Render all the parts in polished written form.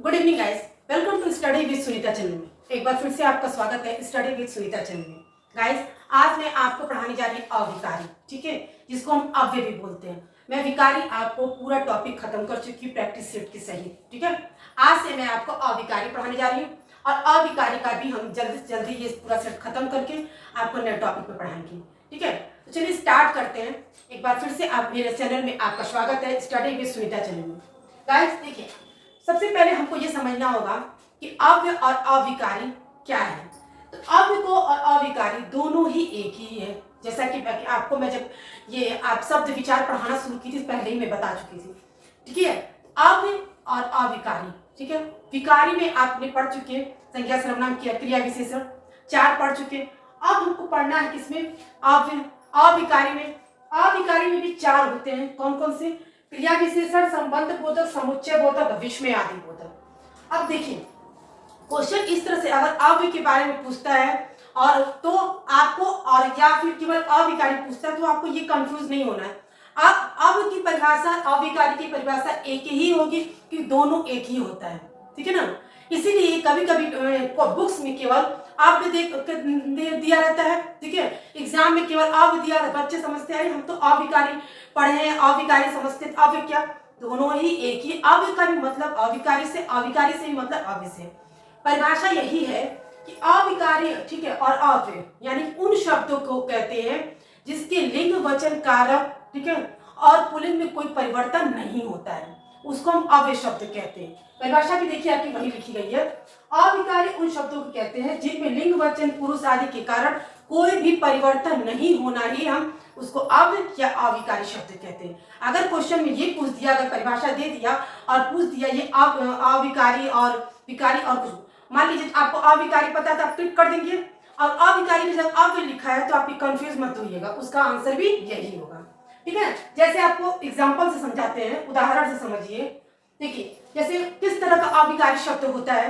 Good evening guys, welcome to study with Sunita channel में। एक बार फिर से आपका स्वागत है स्टडी विद सुनीता चैनल में। गाइस, आज मैं आपको पढ़ाने जा रही हूँ अविकारी, ठीक है, जिसको हम अव्यय भी बोलते हैं। मैं विकारी आपको पूरा टॉपिक खत्म कर चुकी हूँ प्रैक्टिस सेट के सहित, ठीक है। आज से मैं आपको अविकारी पढ़ाने जा रही हूँ और अविकारी का भी हम जल्दी से जल्दी ये पूरा सेट खत्म करके आपको नए टॉपिक पे पढ़ाएंगे, ठीक है। तो चलिए स्टार्ट करते हैं। एक बार फिर से आप मेरे चैनल में आपका स्वागत है स्टडी विद सुनीता चैनल में। गाइस देखिए, सबसे पहले हमको ये समझना होगा कि अव्यय और अविकारी क्या है। तो अव्यय को और अविकारी दोनों ही एक ही है। जैसा कि आपको मैं जब ये आप शब्द विचार पढ़ाना शुरू की थी पहले ही मैं बता चुकी थी, ठीक है। अव्यय और अविकारी, ठीक है। विकारी में आपने पढ़ चुके हैं संज्ञा सर्वनाम क्रिया विशेषण 4 पढ़ चुके। अब हमको पढ़ना है किसमें, अव्यय। अविकारी में भी 4 होते हैं। कौन कौन से? क्रिया विशेषण, संबंध बोधक, समुच्चय बोधक, विस्मय आदि बोधक। अब देखिए, क्वेश्चन इस तरह से अगर अव्यय के बारे में पूछता है और तो आपको, और या फिर केवल अविकारी पूछता है तो आपको ये कंफ्यूज नहीं होना है। अब अव्यय की परिभाषा, अविकारी की परिभाषा एक ही होगी कि दोनों एक ही होता है, ठीक है ना। इसीलिए कभी कभी बुक्स में केवल अव्यय दे दिया रहता है, ठीक है। एग्जाम में केवल अव्यय दिया, बच्चे समझते हैं हम तो अविकारी पढ़े हैं, अविकारी समझते, अव्यय क्या, दोनों ही एक ही। अव्यय का भी मतलब अविकारी से, अविकारी से भी मतलब अव्यय से। परिभाषा यही है कि अविकारी, ठीक है, और अव्यय यानी उन शब्दों को कहते हैं जिसके लिंग वचन कारक, ठीक है, और पुल्लिंग में कोई परिवर्तन नहीं होता है, उसको हम अव्यय शब्द कहते हैं। परिभाषा भी देखिए आपकी वही लिखी गई है। अविकारी उन शब्दों को कहते हैं जिनमें लिंग वचन पुरुष आदि के कारण कोई भी परिवर्तन नहीं होना ही हम उसको अव्यय या अविकारी शब्द कहते हैं। अगर क्वेश्चन में ये पूछ दिया, अगर परिभाषा दे दिया और पूछ दिया ये अविकारी और विकारी और कुछ, मान लीजिए आपको अविकारी पता था, आप टिक कर देंगे, और अविकारी में जब अव्यय लिखा है तो आप कंफ्यूज मत होइएगा, उसका आंसर भी यही होगा, ठीक है। जैसे आपको एग्जाम्पल से समझाते हैं, उदाहरण से समझिए। देखिए, जैसे किस तरह का अविकारी शब्द होता है,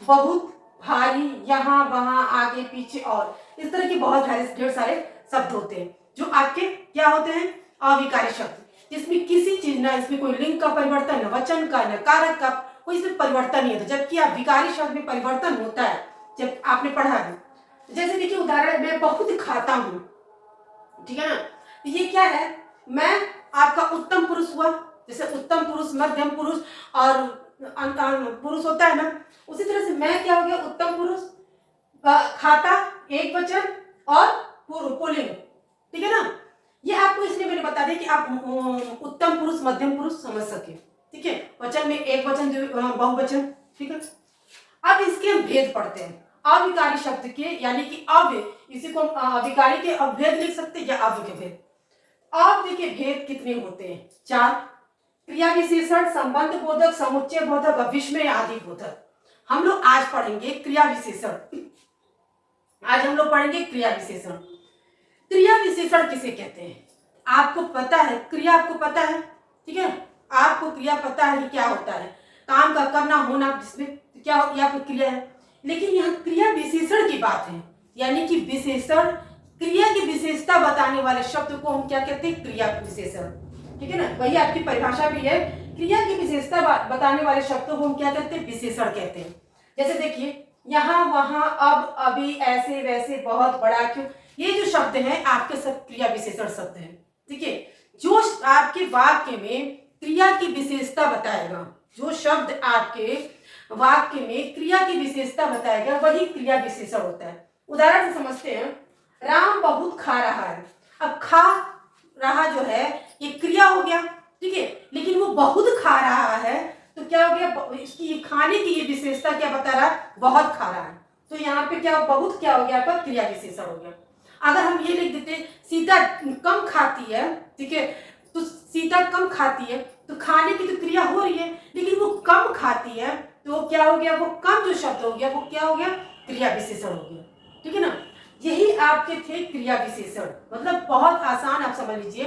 बहुत, भारी, यहाँ वहां, आगे पीछे, और इस तरह के बहुत ढेर सारे शब्द होते हैं जो आपके क्या होते हैं, अविकारी शब्द, जिसमें किसी चीज ना, इसमें कोई लिंग का परिवर्तन, न वचन का, न कारक का, कोई इसमें परिवर्तन नहीं होता। जबकि विकारी शब्द में परिवर्तन होता है, जब आपने पढ़ा है। जैसे देखिए उदाहरण, मैं बहुत खाता हूं, ठीक है ना। तो ये क्या है, मैं आपका उत्तम पुरुष हुआ। जैसे उत्तम पुरुष, मध्यम पुरुष और पुरुष होता है ना, उसी तरह से मैं क्या हो गया, उत्तम पुरुष, खाता एक वचन और पुल्लिंग, ठीक है ना। ये आपको इसलिए मैंने बता दिया कि आप उत्तम पुरुष मध्यम पुरुष समझ सके, ठीक है। वचन में एक वचन, बहुवचन, ठीक है। अब इसके हम भेद पढ़ते हैं अविकारी शब्द के, यानी कि अव्यय, इसी को हम अविकारी के अभेद लिख सकते हैं या अव्यय के भेद। अव्यय के भेद कितने होते हैं? 4। क्रिया विशेषण, संबंध बोधक, समुच्चय बोधक, विस्मय आदि बोधक। हम लोग आज पढ़ेंगे क्रिया विशेषण। आज हम लोग पढ़ेंगे क्रिया विशेषण। क्रिया विशेषण किसे कहते हैं? आपको पता है, क्रिया आपको पता है, ठीक है, आपको क्रिया पता है कि क्या होता है, काम का करना होना, जिसमें क्या आपको क्रिया है। लेकिन यहाँ क्रिया विशेषण की बात है, यानी कि विशेषण, क्रिया की विशेषता बताने वाले शब्द को हम क्या कहते हैं, क्रिया विशेषण, ठीक है ना। वही आपकी परिभाषा भी है, क्रिया की विशेषता बताने वाले शब्दों को हम क्या कहते हैं, विशेषण कहते हैं। जैसे देखिए, यहाँ वहां, अब, अभी, ऐसे वैसे, बहुत, बड़ा, क्यों, ये जो शब्द हैं आपके सब क्रिया विशेषण शब्द हैं, ठीक है। जो आपके वाक्य में क्रिया की विशेषता बताएगा, जो शब्द आपके वाक्य में क्रिया की विशेषता बताएगा, वही क्रिया विशेषण होता है। उदाहरण से समझते हैं, राम बहुत खा रहा है। अब खा रहा जो है ये क्रिया हो गया, ठीक है, लेकिन वो बहुत खा रहा है तो क्या हो गया, इसकी खाने की ये विशेषता क्या बता रहा है, बहुत खा रहा है। तो यहाँ पे क्या, बहुत क्या हो गया आपका, क्रिया विशेषण हो गया। अगर हम ये लिख देते सीता कम खाती है, ठीक है, तो सीता कम खाती है, तो खाने की तो क्रिया हो रही है, लेकिन वो कम खाती है, तो क्या हो गया, वो कम जो शब्द हो गया वो क्या हो गया, क्रिया विशेषण हो गया, ठीक है ना। यही आपके थे क्रिया विशेषण, मतलब बहुत आसान, आप समझ लीजिए,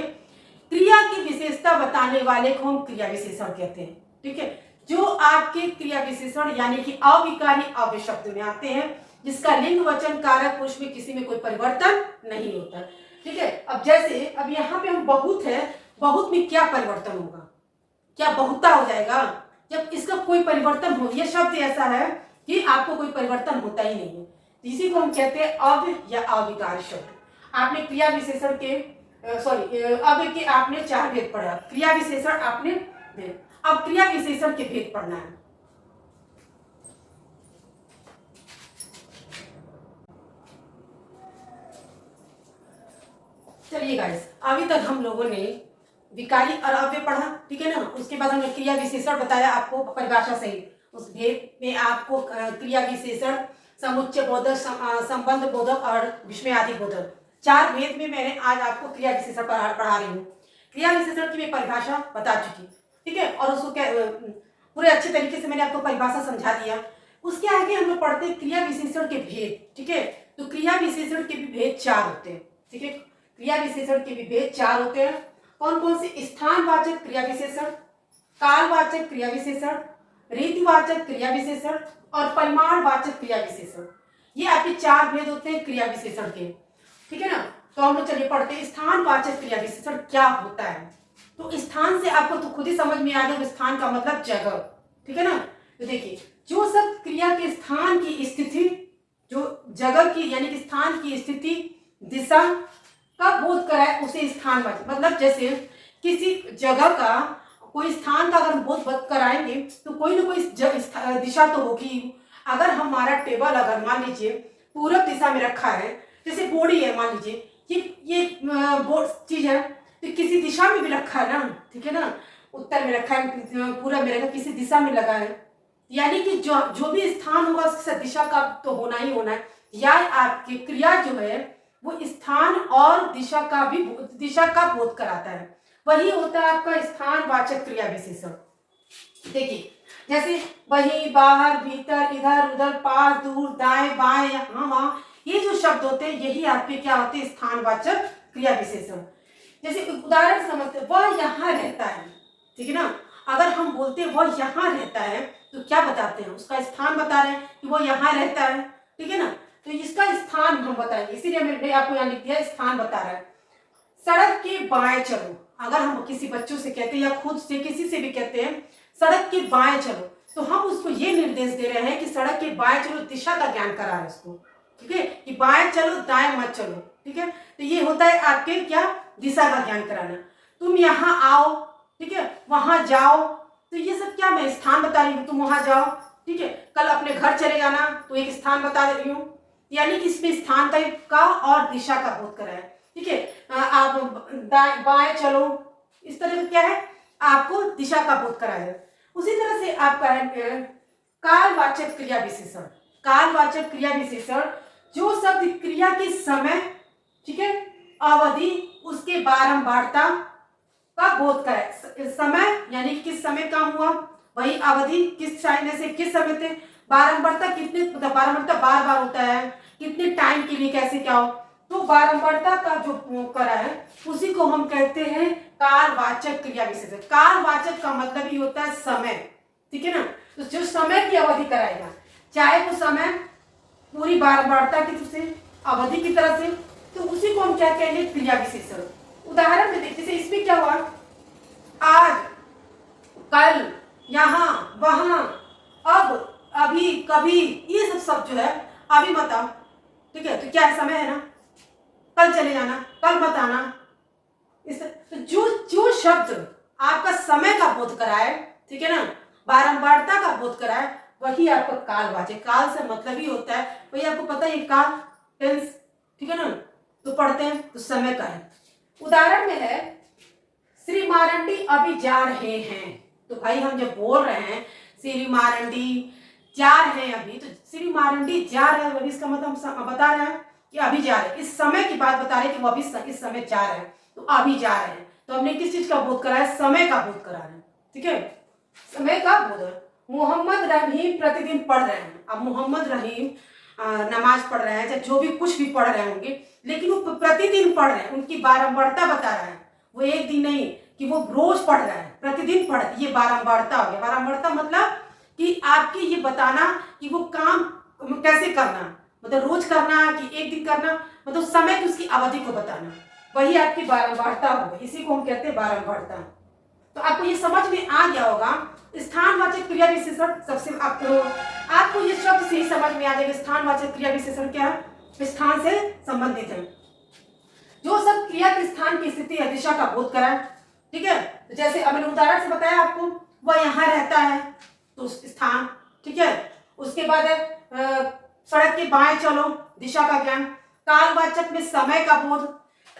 क्रिया की विशेषता बताने वाले को हम क्रिया विशेषण कहते हैं, ठीक है। जो आपके क्रिया विशेषण यानी कि अविकारी अव्यय शब्द में आते हैं, जिसका लिंग वचन कारक पुरुष में किसी में कोई परिवर्तन नहीं होता, ठीक है। अब जैसे अब यहाँ पे हम बहुत है, बहुत में क्या परिवर्तन होगा, क्या बहुता हो जाएगा, जब इसका कोई परिवर्तन हो, यह शब्द ऐसा है कि आपको कोई परिवर्तन होता ही नहीं है, इसी को हम कहते हैं अव्यय या अविकारी शब्द। आपने क्रिया विशेषण के अव्यय के आपने 4 भेद पढ़ा, क्रिया विशेषण आपने भेद, अब क्रिया विशेषण के भेद पढ़ना है। चलिए गाइस, अभी तक हम लोगों ने विकारी और अव्यय पढ़ा, ठीक है ना। उसके बाद हमने क्रिया विशेषण बताया आपको परिभाषा सहित, उस भेद में आपको क्रिया विशेषण, समुच्चय बोधक, संबंध बोधक और विस्मयादि बोधक, 4 भेद में मैंने आज आपको क्रिया विशेषण पढ़ा रही हूँ। क्रिया विशेषण की मैं परिभाषा बता चुकी, ठीक है, और उसको पूरे अच्छे तरीके से मैंने आपको परिभाषा समझा दिया। उसके आगे हम लोग पढ़ते हैं क्रिया विशेषण के भेद, ठीक है। तो क्रिया विशेषण के भी भेद 4 होते हैं, ठीक है। क्रिया विशेषण के भी भेद 4 होते हैं। कौन कौन से? स्थानवाचक क्रिया विशेषण, कालवाचक क्रिया विशेषण, रीतिवाचक क्रिया विशेषण और परिमाणवाचक क्रिया विशेषण। ये आपके 4 भेद होते हैं क्रिया विशेषण के, ठीक है ना। तो हम लोग चलिए पढ़ते हैं स्थानवाचक क्रिया विशेषण क्या होता है। तो स्थान से आपको तो खुद ही समझ में आ गया, स्थान का मतलब जगह, ठीक है ना। तो देखिए, जो सब क्रिया के स्थान की स्थिति, जो जगह की यानी कि स्थान की स्थिति, दिशा का बोध कराए उसे स्थानवाचक, मतलब जैसे किसी जगह का, कोई स्थान का अगर हम बोध कराएंगे तो कोई ना कोई दिशा तो होगी। अगर हमारा टेबल अगर मान लीजिए पूरब दिशा में रखा है, जैसे बोड़ी है, मान लीजिए ये बोर्ड चीज है, तो किसी दिशा में भी रखा है ना, ठीक है ना, उत्तर में रखा है, पूरब में रखा, किसी दिशा में लगा है, यानी कि जो भी स्थान होगा उसकी दिशा का तो होना ही होना है। या आपकी क्रिया जो है वो स्थान और दिशा का बोध कराता है, वही होता है आपका स्थानवाचक क्रिया विशेषण। देखिए, जैसे वही, बाहर, भीतर, इधर उधर, पास, दूर, दाएं बाएं, यहाँ वहाँ, ये जो शब्द होते हैं यही आपके क्या होते हैं? स्थानवाचक क्रिया विशेषण। जैसे उदाहरण समझते, वह यहाँ रहता है, ठीक है ना। अगर हम बोलते हैं वह यहाँ रहता है तो क्या बताते हैं? उसका स्थान बता रहे हैं कि वो यहाँ रहता है, ठीक है ना। तो इसका स्थान हम बताएंगे, इसीलिए मैंने आपको यहाँ लिख दिया, स्थान बता रहा है। सड़क के बाएं चलो, अगर हम किसी बच्चों से कहते हैं या खुद से किसी से भी कहते हैं सड़क के बाएं चलो, तो हम उसको ये निर्देश दे रहे हैं कि सड़क के बाएं चलो, दिशा का ज्ञान करा रहे हैं उसको, ठीक है, कि बाएं चलो दाएं मत चलो, ठीक है। तो ये होता है आपके क्या? दिशा का ज्ञान कराना। तुम यहाँ आओ, ठीक है, वहां जाओ, तो ये सब क्या मैं स्थान बता रही हूँ, तुम वहां जाओ, ठीक है। कल अपने घर चले जाना, तो एक स्थान बता रही हूँ, यानी कि इसमें स्थान का और दिशा का बोध करा है, ठीक है। आप बाएं चलो, इस तरह का क्या है? आपको दिशा का बोध करा है। उसी तरह से आपका है कालवाचक क्रिया विशेषण। कालवाचक क्रिया विशेषण जो शब्द क्रिया के समय, ठीक है, अवधि, उसके बारंबारता का बोध कराए। समय यानी किस समय काम हुआ, वही अवधि किस टाइम से किस समय थे, बारंबारता कितने, बारंबारता बार बार होता है, कितने टाइम के लिए कैसे क्या हो, तो बारंबारता का जो करा है उसी को हम कहते हैं कालवाचक क्रिया विशेषण। कालवाचक का मतलब ही होता है समय, ठीक है ना। तो जो समय की अवधि कराएगा, चाहे वो समय पूरी बारंबारता की से, अवधि की तरह से, तो उसी को हम क्या कहेंगे? क्रिया विशेषण। उदाहरण में देखिए, जैसे इसमें क्या हुआ, आज, कल, यहाँ, वहां, अब, अभी, कभी, ये सब शब्द जो है अभी मत आओ, ठीक है, तो क्या है? समय है ना। कल चले जाना, कल मत आना, इस तो जो शब्द आपका समय का बोध कराए, ठीक है ना, बारंबारता का बोध कराए, वही आपका कालवाचक। काल से मतलब ही होता है, वही आपको पता है काल, टेंस, ठीक है ना, तो पढ़ते हैं तो समय का है। उदाहरण में है श्री मारंडी अभी जा रहे हैं, तो भाई हम जब बोल रहे हैं श्री मारंडी जा रहे हैं अभी, तो श्री मारंडी जा रहे हैं, इसका मतलब हम बता रहे हैं कि अभी जा रहे हैं, इस समय की बात बता रहे हैं कि वो अभी इस समय जा रहे हैं, तो अभी जा रहे हैं, तो हमने किस चीज का बोध करा है? समय का बोध करा है, ठीक है, समय का बोध। मोहम्मद रहीम प्रतिदिन पढ़ रहे हैं, अब मोहम्मद रहीम नमाज पढ़ रहे हैं, चाहे जो भी कुछ भी पढ़ रहे होंगे, लेकिन वो प्रतिदिन पढ़ रहे हैं, उनकी बारंबारता बता रहा है, वो एक दिन नहीं कि वो रोज पढ़ रहा है, प्रतिदिन पढ़, ये बारंबारता हो गया। बारंबारता मतलब कि आपकी ये बताना कि वो काम कैसे करना, मतलब रोज करना कि एक दिन करना, मतलब समय की उसकी अवधि को बताना, वही आपकी बारंबारता हो गई, इसी को हम कहते हैं बारंबारता। तो आपको ये समझ में आ गया होगा स्थानवाचक क्रिया विशेषण सबसे आपको ये शब्द से ही समझ में आ जाएगा। स्थानवाचक क्रिया विशेषण क्या है? स्थान से संबंधित है। जो सब क्रिया के स्थान की स्थिति या दिशा का बोध कराए, ठीक है। तो जैसे अब मैंने उदाहरण से बताया आपको, वह यहाँ रहता है तो स्थान, ठीक है। उसके बाद सड़क के बाएं चलो, दिशा का ज्ञान। कालवाचक में समय का बोध।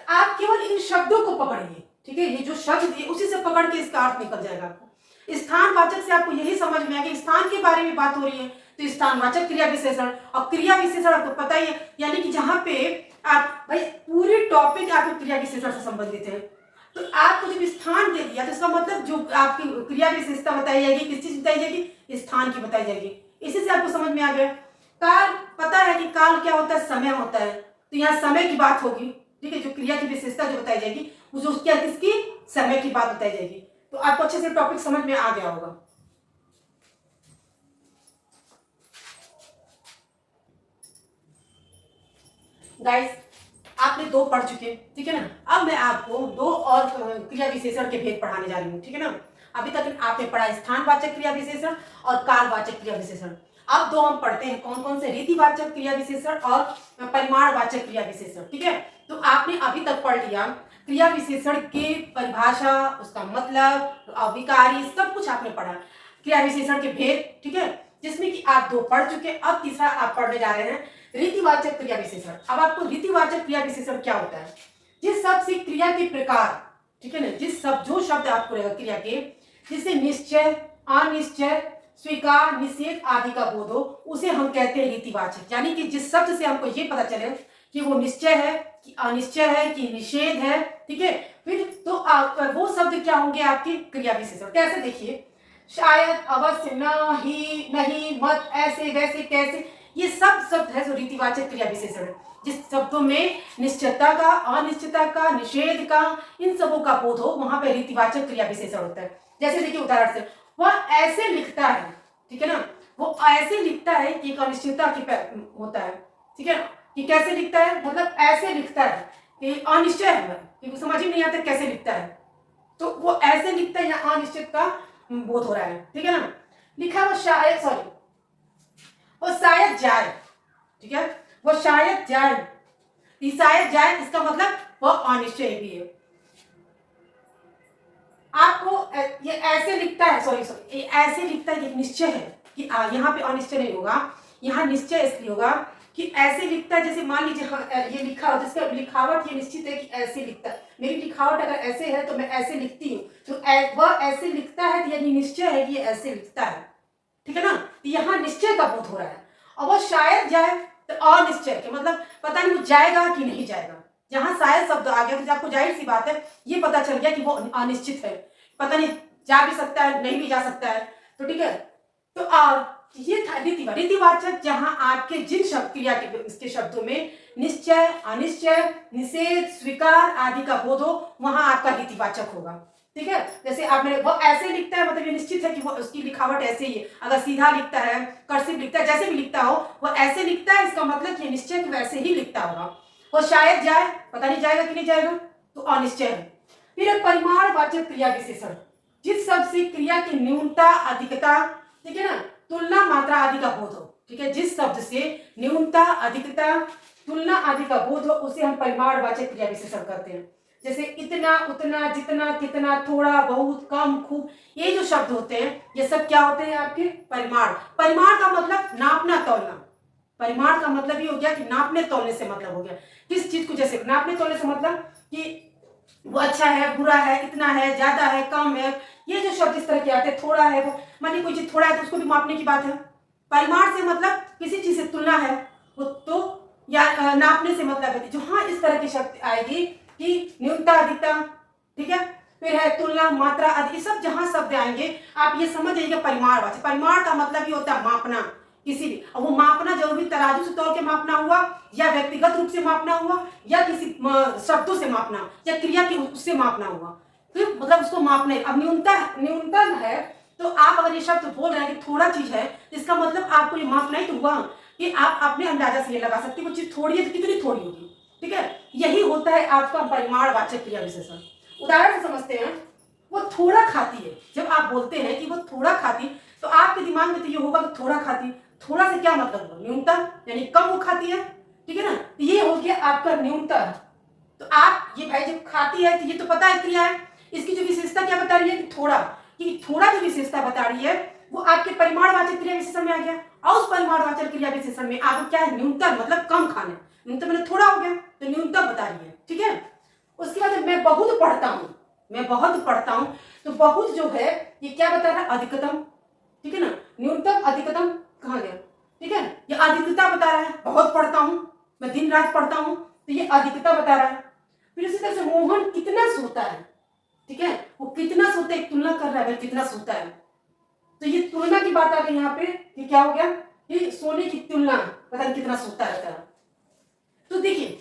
आप केवल इन शब्दों को पकड़िए, ठीक है। ये जो शब्द दिए उसी से पकड़ के इसका अर्थ निकल जाएगा आपको। स्थानवाचक से आपको यही समझ में आएगा, स्थान के बारे में बात हो रही है तो स्थानवाचक क्रिया विशेषण। और क्रिया विशेषण आपको पता ही है, यानी कि जहां पे आप भाई पूरी टॉपिक आपके क्रिया विशेषण से संबंधित है। तो आपको जब स्थान दे दिया तो इसका मतलब जो आपकी क्रिया विशेषता बताई जाएगी, किस चीज बताई जाएगी? स्थान की बताई जाएगी। इसी से आपको समझ में आ गया। काल, पता है कि काल क्या होता है? समय होता है। तो यहाँ समय की बात होगी, ठीक है। जो क्रिया की विशेषता जो बताई जाएगी वो क्या, किसकी? समय की बात बताई जाएगी। तो आपको अच्छे से टॉपिक समझ में आ गया होगा। गाइस, आपने 2 पढ़ चुके, ठीक है ना। अब मैं आपको 2 और क्रिया विशेषण के भेद पढ़ाने जा रही हूँ, ठीक है ना। अभी तक आपने पढ़ा स्थानवाचक क्रिया विशेषण और कालवाचक क्रिया विशेषण। अब 2 हम पढ़ते हैं, कौन कौन से? रीतिवाचक क्रिया विशेषण और परिमाणवाचक क्रिया विशेषण, ठीक है। तो आपने अभी तक पढ़ लिया क्रिया विशेषण की परिभाषा, उसका मतलब, अविकारी, सब कुछ आपने पढ़ा। क्रिया विशेषण के भेद, ठीक है, जिसमें कि आप 2 पढ़ चुके। अब तीसरा आप पढ़ने जा रहे हैं रीतिवाचक क्रिया विशेषण। अब आपको रीतिवाचक क्रिया विशेषण क्या होता है? जिस शब्द से क्रिया के प्रकार, ठीक है ना, जिस शब्द, जो शब्द आपको रहेगा क्रिया के, जिससे निश्चय, अनिश्चय, स्वीकार, निषेध आदि का बोध हो, उसे हम कहते हैं रीतिवाचक। यानी कि जिस शब्द से हमको ये पता चले कि वो निश्चय है, कि अनिश्चय है, कि निषेध है, ठीक है, फिर तो वो शब्द क्या होंगे? आपके क्रिया विशेषण। कैसे? देखिए, शायद, अवश्य, न, ही, नहीं, मत, ऐसे, वैसे, कैसे, ये सब शब्द है जो रीतिवाचक क्रिया विशेषण है। जिस शब्दों में निश्चयता का, अनिश्चितता का, निषेध का, इन सबों का बोध हो, वहां पे रीतिवाचक क्रिया विशेषण होता है। जैसे देखिए उदाहरण से, वह ऐसे लिखता है, ठीक है ना, वो ऐसे लिखता है कि एक अनिश्चितता की होता है, ठीक है, कि कैसे लिखता है, मतलब ऐसे लिखता है कि अनिश्चय है, कि समझ ही नहीं आता कैसे लिखता है, तो वो ऐसे लिखता है या अनिश्चित का बोध हो रहा है, ठीक है ना। लिखा वो शायद, सॉरी, वो शायद जाए, ठीक है, वो शायद जाए, शायद जाए, इसका मतलब वो अनिश्चय भी है। आपको ये ऐसे लिखता है, सॉरी सॉरी, ये ऐसे लिखता है कि निश्चय है कि यहाँ पे अनिश्चय नहीं होगा, यहाँ निश्चय इसलिए होगा कि ऐसे लिखता है, जैसे मान लीजिए ये लिखा हो, जिसका लिखावट ये निश्चित है कि ऐसे लिखता है। मेरी लिखावट अगर ऐसे है तो मैं ऐसे लिखती हूँ, तो वह ऐसे लिखता है, यानी निश्चय है कि ये ऐसे लिखता है, ठीक है ना। तो यहाँ निश्चय का बोध हो रहा है। और वो शायद जाए तो अनिश्चय के मतलब पता नहीं वो जाएगा कि नहीं जाएगा। जहां शायद शब्द आ गया तो आपको जाहिर सी बात है ये पता चल गया कि वो अनिश्चित है, पता नहीं जा भी सकता है, नहीं भी जा सकता है, तो ठीक है। तो ये था रीतिवाचक, जहां आपके जिन शब्द क्रिया के इसके शब्दों में निश्चय, अनिश्चय, निषेध, स्वीकार आदि का बोध हो, वहां आपका रीतिवाचक होगा, ठीक है। जैसे आप मेरे वो ऐसे लिखता है, मतलब ये निश्चित है कि वो उसकी लिखावट ऐसे ही है। अगर सीधा लिखता है, कर्सिव लिखता है, जैसे भी लिखता हो, वो ऐसे लिखता है, इसका मतलब ये निश्चय वैसे ही लिखता होगा। वो शायद जाए, पता नहीं जाएगा कि नहीं जाएगा, तो अनिश्चय है। फिर परिमाणवाचक क्रिया विशेषण, जिस शब्द से क्रिया की न्यूनता, अधिकता, ठीक है ना, तुलना, मात्रा आदि का बोध हो, ठीक है, जिस शब्द से न्यूनता, अधिकता, तुलना आदि का बोध हो, उसे हम परिमाणवाचक क्रिया विशेषण कहते हैं। जैसे इतना, उतना, जितना, कितना, थोड़ा, बहुत, कम, खूब, ये जो शब्द होते हैं ये सब क्या होते हैं? आपके परिमाण। परिमाण का मतलब नापना, तौलना। परिमाण का मतलब ये हो गया कि नापने तौलने से मतलब हो गया किस चीज को, जैसे नापने तौलने से मतलब कि वो अच्छा है, बुरा है, इतना है, ज्यादा है, कम है, ये जो शब्द इस तरह के आते हैं। थोड़ा है, वो मानिए कोई चीज थोड़ा है तो उसको भी मापने की बात है। परिमाण से मतलब किसी चीज से तुलना है वो, तो या नापने से मतलब है जो, हाँ, इस तरह की शब्द आएगी कि न्यूनता, अधिकता, ठीक है, फिर है तुलना, मात्रा आदि, सब जहां शब्द आएंगे आप ये समझ जाइएगा परिमाणवाचक। परिमाण का मतलब ये होता है मापना, किसी भी, अब वो मापना जरूरी तराजू से तौल के मापना हुआ, या व्यक्तिगत रूप से मापना हुआ, या किसी शब्दों से मापना, या क्रिया की उससे मापना हुआ, फिर मतलब उसको मापना है। अब न्यूनतम है, तो आप अगर ये शब्द बोल रहे हैं कि थोड़ा चीज है, इसका मतलब आपको ये मापना ही तो हुआ कि आप अपने अंदाजा से ये लगा सकते हैं वो चीज थोड़ी है तो कितनी थोड़ी होगी, ठीक है। यही होता है आपका परिमाणवाचक क्रिया विशेषण। उदाहरण से समझते हैं, वो थोड़ा खाती है। जब आप बोलते हैं कि वो थोड़ा खाती, तो आपके दिमाग में तो ये होगा कि थोड़ा खाती, थोड़ा से क्या मतलब हुआ? न्यूनतम, यानी कम वो खाती है, ठीक है ना। तो ये हो गया आपका न्यूनतम। तो आप ये भाई जब खाती है तो ये तो पता है क्रिया है, इसकी जो विशेषता क्या बता रही है कि थोड़ा, कि थोड़ा जो विशेषता बता रही है वो आपके परिमाणवाचक क्रिया विशेषण में आ गया। और उस परिमाणवाचक क्रिया विशेषण में आपको क्या है? न्यूनतम मतलब कम खाना, न्यूनतम मतलब थोड़ा हो गया, तो न्यूनतम बता रही है, ठीक है। उसके बाद मैं बहुत पढ़ता हूँ, मैं बहुत पढ़ता हूँ, तो बहुत जो है ये क्या बता रहा है? अधिकतम, ठीक है ना। न्यूनतम अधिकतम कहाँ गया, ठीक है, ये अधिकता बता रहा है। बहुत पढ़ता हूँ, मैं दिन रात पढ़ता हूँ, तो ये अधिकता बता रहा है। फिर उसी तरह से मोहन कितना सोता है, ठीक है, वो कितना सोता है, तुलना कर रहा है भाई कितना सोता है। तो ये तुलना की बात आ गई यहाँ पे, कि क्या हो गया? ये सोने की तुलना, पता नहीं कितना सोता रहता है। तो देखिए,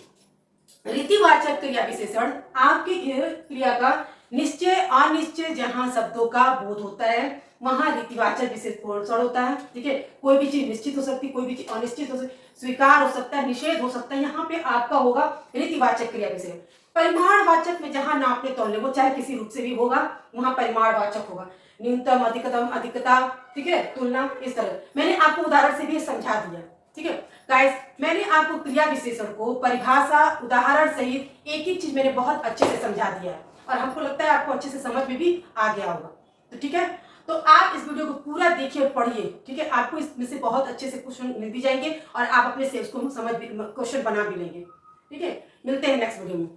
रीतिवाचक क्रिया विशेषण आपकी क्रिया का निश्चय अनिश्चय जहां शब्दों का बोध होता है वहां रीतिवाचक विशेषण होता है, ठीक है। कोई भी चीज निश्चित हो सकती है, कोई भी चीज अनिश्चित हो सकती, स्वीकार हो सकता है, निषेध हो सकता है, यहाँ पे आपका होगा रीतिवाचक क्रिया विशेषण। परिमाणवाचक में जहां नापने तोलने, वो चाहे किसी रूप से भी होगा, वहां परिमाणवाचक होगा। न्यूनतम, अधिकतम, अधिकता, ठीक है, तुलना, इस तरह मैंने आपको उदाहरण से भी समझा दिया, ठीक है। गाइस, मैंने आपको क्रिया विशेषण को परिभाषा उदाहरण सहित एक एक चीज मैंने बहुत अच्छे से समझा दिया है, और हमको लगता है आपको अच्छे से समझ में भी आ गया होगा। तो ठीक है, तो आप इस वीडियो को पूरा देखिए और पढ़िए, ठीक है। आपको इसमें से बहुत अच्छे से क्वेश्चन मिल भी जाएंगे और आप अपने से उसको समझ क्वेश्चन बना भी लेंगे, ठीक है। मिलते हैं नेक्स्ट वीडियो में।